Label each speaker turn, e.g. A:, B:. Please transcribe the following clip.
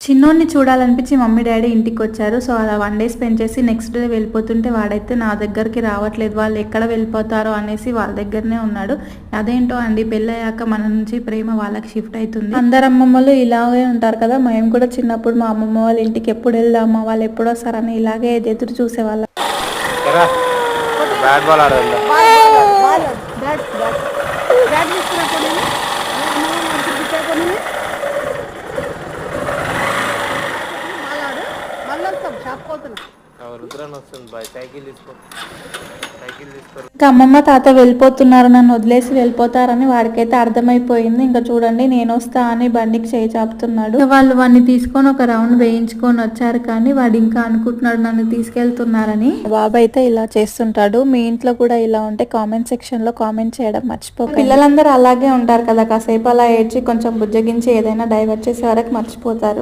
A: చిన్నోడిని చూడాలనిపించి mummy daddy ఇంటికొచ్చారు. So, అలా 1 day spend చేసి next day వెళ్ళిపోతుంటే వాడైతే నా దగ్గరికి రావట్లేదు. వాళ్ళు ఎక్కడ వెళ్ళిపోతారో అనేసి వాళ్ళ దగ్గరనే ఉన్నాడు. అదేంటో అండి, పెళ్ళయ్యాక మన నుంచి ప్రేమ వాళ్ళకి షిఫ్ట్ అయితుంది. అందరు అమ్మమ్మలు ఇలాగే ఉంటారు కదా. మేము కూడా చిన్నప్పుడు మా అమ్మమ్మ వాళ్ళ ఇంటికి ఎప్పుడు వెళ్దామా, వాళ్ళు ఎప్పుడు వస్తారని ఇలాగే ఎదురు చూసేవాళ్ళం. ఇంకా అమ్మమ్మ తాత వెళ్ళిపోతున్నారు, నన్ను వదిలేసి వెళ్ళిపోతారని వాడికైతే అర్థమైపోయింది. ఇంకా చూడండి, నేను వస్తా అని బండికి చేయి చాపుతున్నాడు. వాళ్ళు వాడిని తీసుకొని ఒక రౌండ్ వేయించుకొని వచ్చారు, కానీ వాడు ఇంకా అనుకుంటున్నాడు నన్ను తీసుకెళ్తున్నారని. బాబు అయితే ఇలా చేస్తుంటాడు. మీ ఇంట్లో కూడా ఇలా ఉంటే కామెంట్ సెక్షన్ లో కామెంట్ చేయడం మర్చిపోకండి. పిల్లలందరూ అలాగే ఉంటారు కదా, కాసేపు అలా ఏడ్చి కొంచెం బుజ్జగించి ఏదైనా డైవర్ట్ చేసే వరకు మర్చిపోతారు.